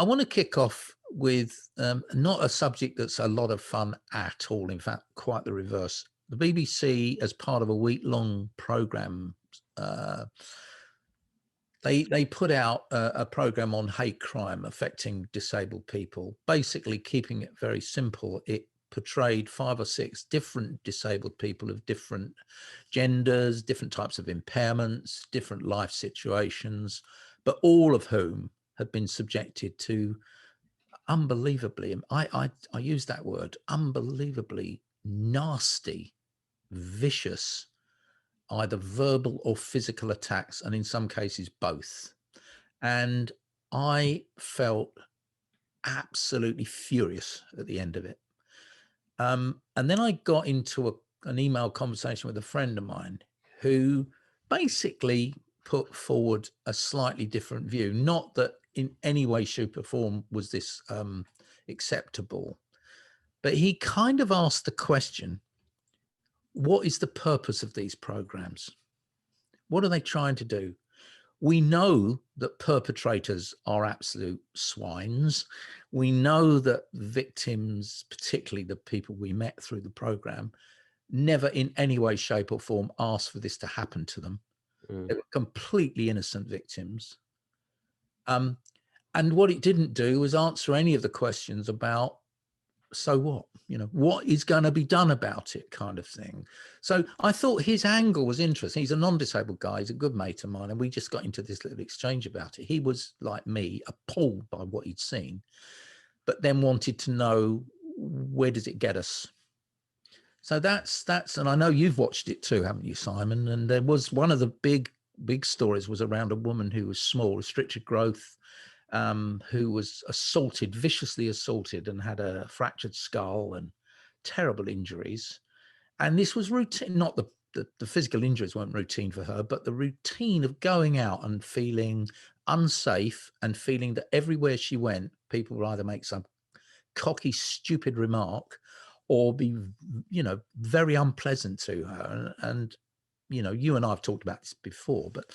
I want to kick off with not a subject that's a lot of fun at all. In fact, quite the reverse. The BBC, as part of a week-long program, uh, they put out a program on hate crime affecting disabled people. Basically, keeping it very simple, it portrayed 5 or 6 different disabled people of different genders, different types of impairments, different life situations, but all of whom had been subjected to unbelievably, I use that word, unbelievably nasty, vicious, either verbal or physical attacks, and in some cases both. And I felt absolutely furious at the end of it. And then I got into an email conversation with a friend of mine who basically put forward a slightly different view. Not that in any way, shape, or form was this acceptable, but he kind of asked the question, what is the purpose of these programs? What are they trying to do? We know that perpetrators are absolute swines. We know that victims, particularly the people we met through the program, never in any way, shape, or form asked for this to happen to them. They were completely innocent victims. And what it didn't do was answer any of the questions about, so what, what is going to be done about it, kind of thing. So I thought his angle was interesting. He's a non-disabled guy, he's a good mate of mine, and we just got into this little exchange about it. He was, like me, appalled by what he'd seen, but then wanted to know, where does it get us? So that's and I know you've watched it too, haven't you, Simon? And there was one of the big stories was around a woman who was small, restricted growth, who was viciously assaulted, and had a fractured skull and terrible injuries. And this was routine, not the physical injuries weren't routine for her, but the routine of going out and feeling unsafe and feeling that everywhere she went, people would either make some cocky, stupid remark or be, very unpleasant to her. And you and I have talked about this before, but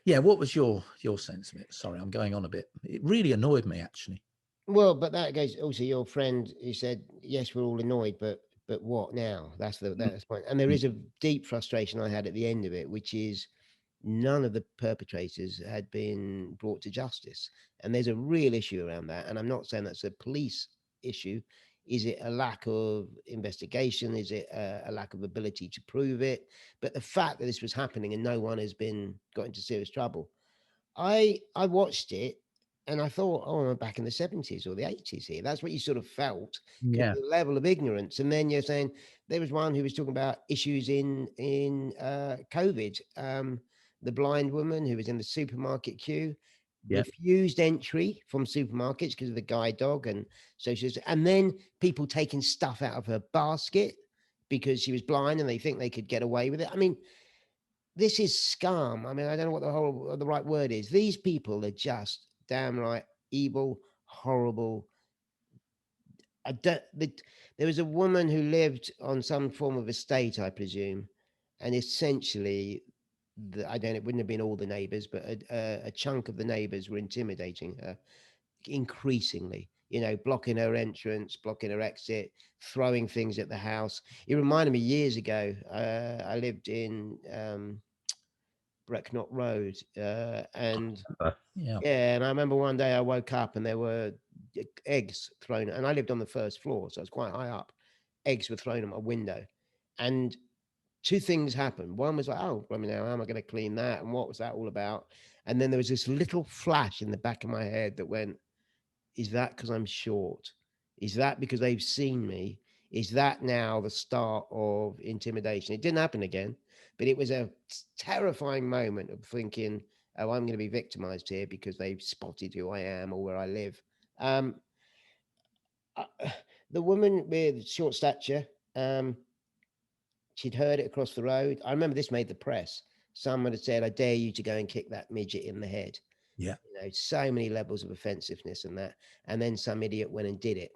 yeah, what was your sense of it? Sorry, I'm going on a bit. It really annoyed me, actually. Well, but that goes also your friend who said, yes, we're all annoyed, but what now? That's the point. And there is a deep frustration I had at the end of it, which is none of the perpetrators had been brought to justice. And there's a real issue around that. And I'm not saying that's a police issue. Is it a lack of investigation? Is it a lack of ability to prove it? But the fact that this was happening and no one has got into serious trouble. I watched it and I thought, oh, I'm back in the 70s or the 80s here. That's what you sort of felt, because Yeah. the level of ignorance. And then you're saying there was one who was talking about issues in COVID. The blind woman who was in the supermarket queue Yeah. refused entry from supermarkets because of the guide dog, and so and then people taking stuff out of her basket because she was blind and they think they could get away with it. I mean, this is scum. I mean, I don't know what the right word is. These people are just damn right evil, horrible. There was a woman who lived on some form of estate, I presume, and essentially, it wouldn't have been all the neighbors, but a chunk of the neighbors were intimidating her increasingly. Blocking her entrance, blocking her exit, throwing things at the house. It reminded me years ago. I lived in Brecknott Road, and Yeah. yeah, and I remember one day I woke up and there were eggs thrown, and I lived on the first floor, so it's quite high up. Eggs were thrown at my window, and two things happened. One was like, oh, I mean, how am I going to clean that? And what was that all about? And then there was this little flash in the back of my head that went, is that because I'm short? Is that because they've seen me? Is that now the start of intimidation? It didn't happen again, but it was a terrifying moment of thinking, oh, I'm going to be victimized here because they've spotted who I am or where I live. Um, uh, the woman with short stature, she'd heard it across the road. I remember this made the press. Someone had said, I dare you to go and kick that midget in the head. Yeah. So many levels of offensiveness and that. And then some idiot went and did it.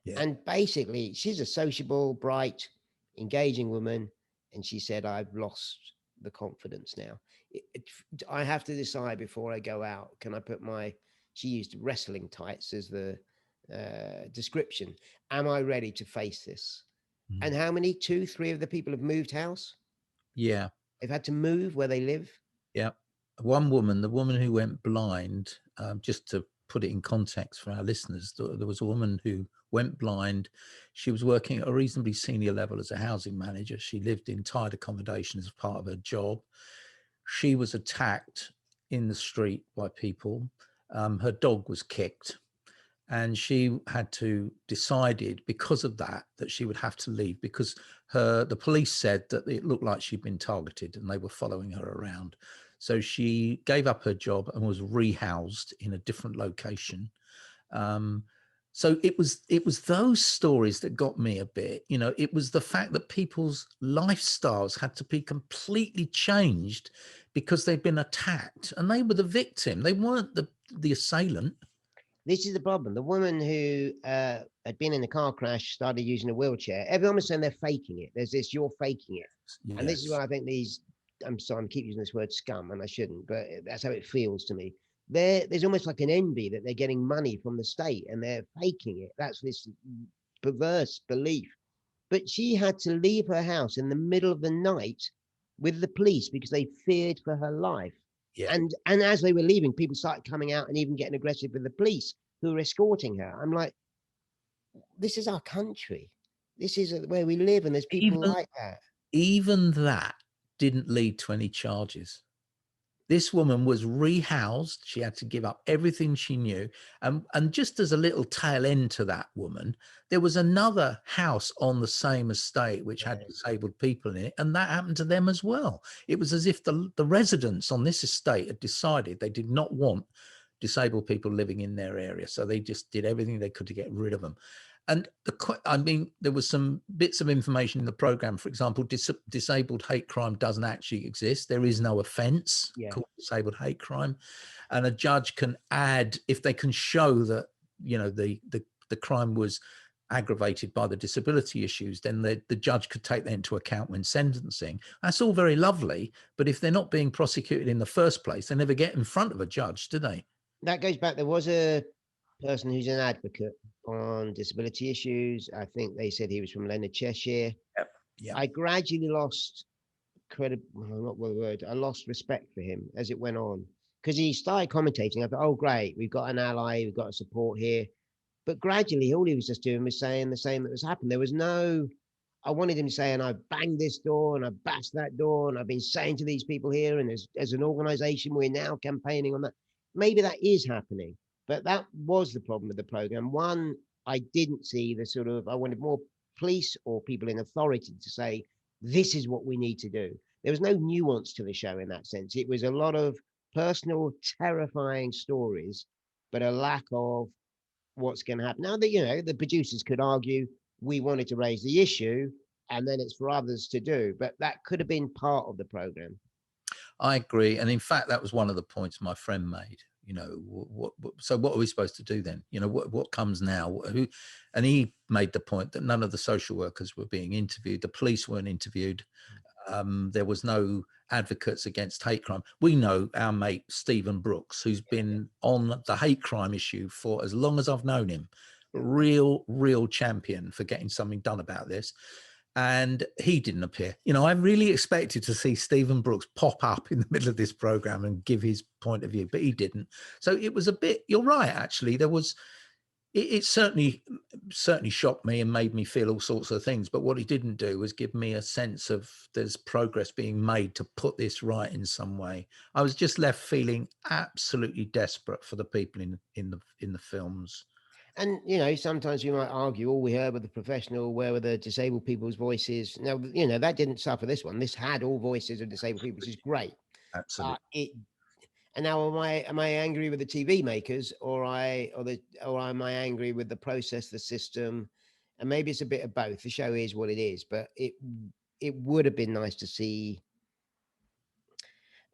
Yeah. And basically, she's a sociable, bright, engaging woman. And she said, I've lost the confidence now. I have to decide before I go out. Can I put my she used wrestling tights as the description. Am I ready to face this? And how many, 2, 3 of the people have moved house? Yeah. They've had to move where they live. Yeah. One woman, the woman who went blind, just to put it in context for our listeners, there was a woman who went blind. She was working at a reasonably senior level as a housing manager. She lived in tied accommodation as part of her job. She was attacked in the street by people. Her dog was kicked. And she had to decided because of that she would have to leave because the police said that it looked like she'd been targeted and they were following her around. So she gave up her job and was rehoused in a different location. So it was those stories that got me a bit. It was the fact that people's lifestyles had to be completely changed because they'd been attacked, and they were the victim. They weren't the assailant. This is the problem. The woman who had been in a car crash started using a wheelchair. Everyone was saying they're faking it. There's this, you're faking it. Yes. And this is why I think I'm sorry, I keep using this word scum, and I shouldn't, but that's how it feels to me. There's almost like an envy that they're getting money from the state and they're faking it. That's this perverse belief. But she had to leave her house in the middle of the night with the police because they feared for her life. Yeah. And as they were leaving, people started coming out and even getting aggressive with the police who were escorting her. I'm like, this is our country. This is where we live, and there's people like that. Even that didn't lead to any charges. This woman was rehoused. She had to give up everything she knew. And just as a little tail end to that woman, there was another house on the same estate which had disabled people in it, and that happened to them as well. It was as if the residents on this estate had decided they did not want disabled people living in their area. So they just did everything they could to get rid of them. And there was some bits of information in the program. For example, disabled hate crime doesn't actually exist. There is no offence called disabled hate crime, and a judge can add if they can show that the crime was aggravated by the disability issues. Then the judge could take that into account when sentencing. That's all very lovely, but if they're not being prosecuted in the first place, they never get in front of a judge, do they? That goes back. There was a person who's an advocate on disability issues. I think they said he was from Leonard Cheshire. Yep. I gradually lost I lost respect for him as it went on because he started commentating. I thought, oh, great, we've got an ally, we've got a support here. But gradually, all he was just doing was saying the same that was happening. There was no, I wanted him to say, and I banged this door and I bashed that door and I've been saying to these people here, and as an organization, we're now campaigning on that. Maybe that is happening. But that was the problem with the program. One, I didn't see the sort of, I wanted more police or people in authority to say, this is what we need to do. There was no nuance to the show in that sense. It was a lot of personal, terrifying stories, but a lack of what's going to happen. Now that, the producers could argue, we wanted to raise the issue and then it's for others to do, but that could have been part of the program. I agree. And in fact, that was one of the points my friend made. So what are we supposed to do then? What comes now? And he made the point that none of the social workers were being interviewed. The police weren't interviewed. There was no advocates against hate crime. We know our mate, Stephen Brooks, who's been on the hate crime issue for as long as I've known him, real champion for getting something done about this. And he didn't appear. I really expected to see Stephen Brooks pop up in the middle of this program and give his point of view, but he didn't. So it was a bit, you're right, actually. There was, it certainly shocked me and made me feel all sorts of things. But what he didn't do was give me a sense of there's progress being made to put this right in some way. I was just left feeling absolutely desperate for the people in the films. And, sometimes you might argue, all we heard with the professional, where were the disabled people's voices? Now, that didn't suffer this one. This had all voices of disabled people, which is great. Absolutely. And now am I angry with the TV makers or am I angry with the process, the system? And maybe it's a bit of both. The show is what it is, but it would have been nice to see.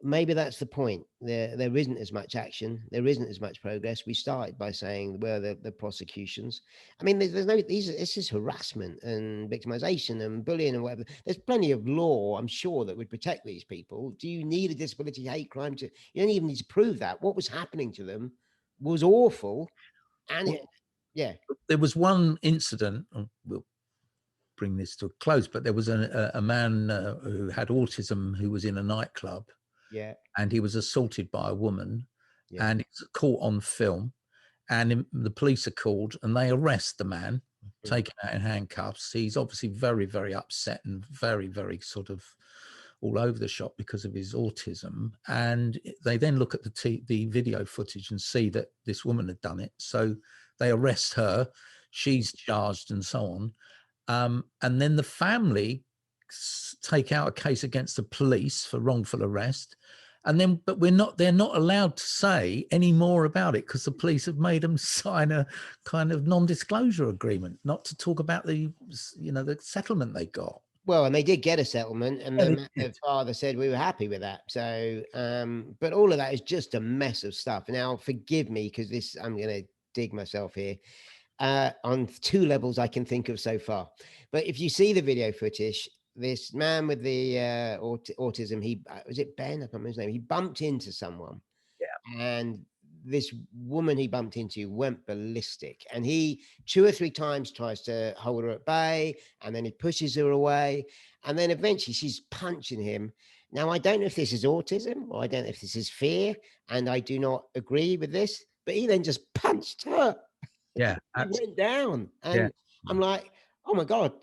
Maybe that's the point. There isn't as much action. There isn't as much progress. We started by saying where the prosecutions. I mean, there's no this is harassment and victimization and bullying and whatever. There's plenty of law, I'm sure, that would protect these people. Do you need a disability hate crime to? You don't even need to prove that. What was happening to them was awful. And Well, it, yeah, there was one incident, and we'll bring this to a close, but there was a man who had autism who was in a nightclub, yeah, and he was assaulted by a woman, yeah. and it's caught on film, and the police are called and they arrest the man, Mm. take him out in handcuffs. He's obviously very, very upset and very, very sort of all over the shop because of his autism. And they then look at the video footage and see that this woman had done it. So they arrest her. She's charged and so on. And then the family take out a case against the police for wrongful arrest. And then, but they're not allowed to say any more about it because the police have made them sign a kind of non-disclosure agreement, not to talk about the settlement they got. Well, and they did get a settlement, and Yeah, they the did. father said we were happy with that. So, but all of that is just a mess of stuff. Now, forgive me because this I'm going to dig myself here on two levels I can think of so far. But if you see the video footage, this man with the autism, he was it Ben? I can't remember his name. He bumped into someone, and this woman he bumped into went ballistic, and he 2 or 3 times tries to hold her at bay, and then he pushes her away, and then eventually she's punching him. Now, I don't know if this is autism or I don't know if this is fear, and I do not agree with this, but he then just punched her. Yeah, He went down, yeah. and I'm like, oh my god.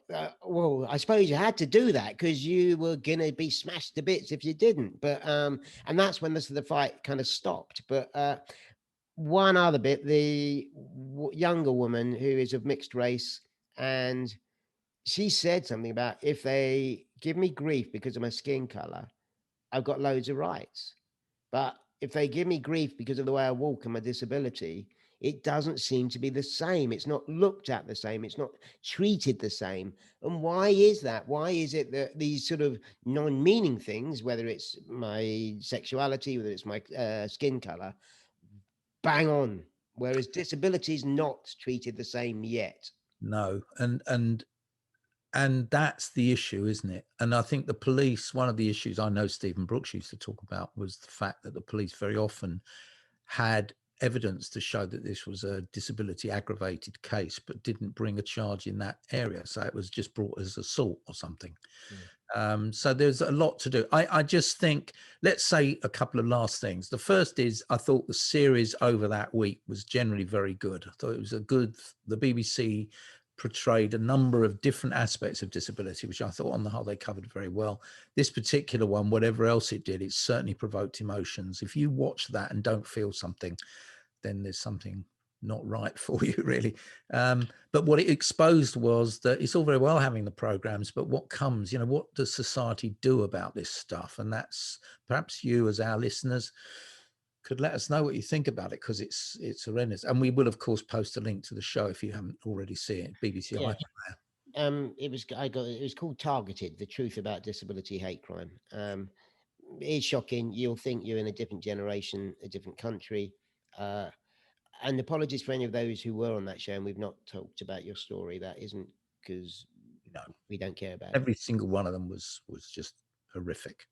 Well, I suppose you had to do that because you were gonna be smashed to bits if you didn't. But and that's when the fight kind of stopped. But one other bit, the younger woman who is of mixed race, and she said something about if they give me grief because of my skin color, I've got loads of rights. But if they give me grief because of the way I walk and my disability, it doesn't seem to be the same. It's not looked at the same. It's not treated the same. And why is that? Why is it that these sort of non meaning things, whether it's my sexuality, whether it's my skin color, bang on, whereas disability is not treated the same yet? No, and that's the issue, isn't it? And I think the police, one of the issues I know Stephen Brooks used to talk about was the fact that the police very often had evidence to show that this was a disability aggravated case, but didn't bring a charge in that area. So it was just brought as assault or something. Mm. So there's a lot to do. I just think, let's say a couple of last things. The first is I thought the series over that week was generally very good. I thought it was the BBC portrayed a number of different aspects of disability, which I thought on the whole they covered very well. This particular one, whatever else it did, it certainly provoked emotions. If you watch that and don't feel something, then there's something not right for you, really. But what it exposed was that it's all very well having the programs, but what comes, what does society do about this stuff? And that's perhaps you as our listeners could let us know what you think about it, because it's horrendous. And we will of course post a link to the show if you haven't already seen it, BBC Yeah. iPlayer. It was called Targeted: The Truth About Disability Hate Crime. It's shocking. You'll think you're in a different generation, a different country. Uh, and apologies for any of those who were on that show and we've not talked about your story. That isn't because No, we don't care about it. every single one of them was just horrific.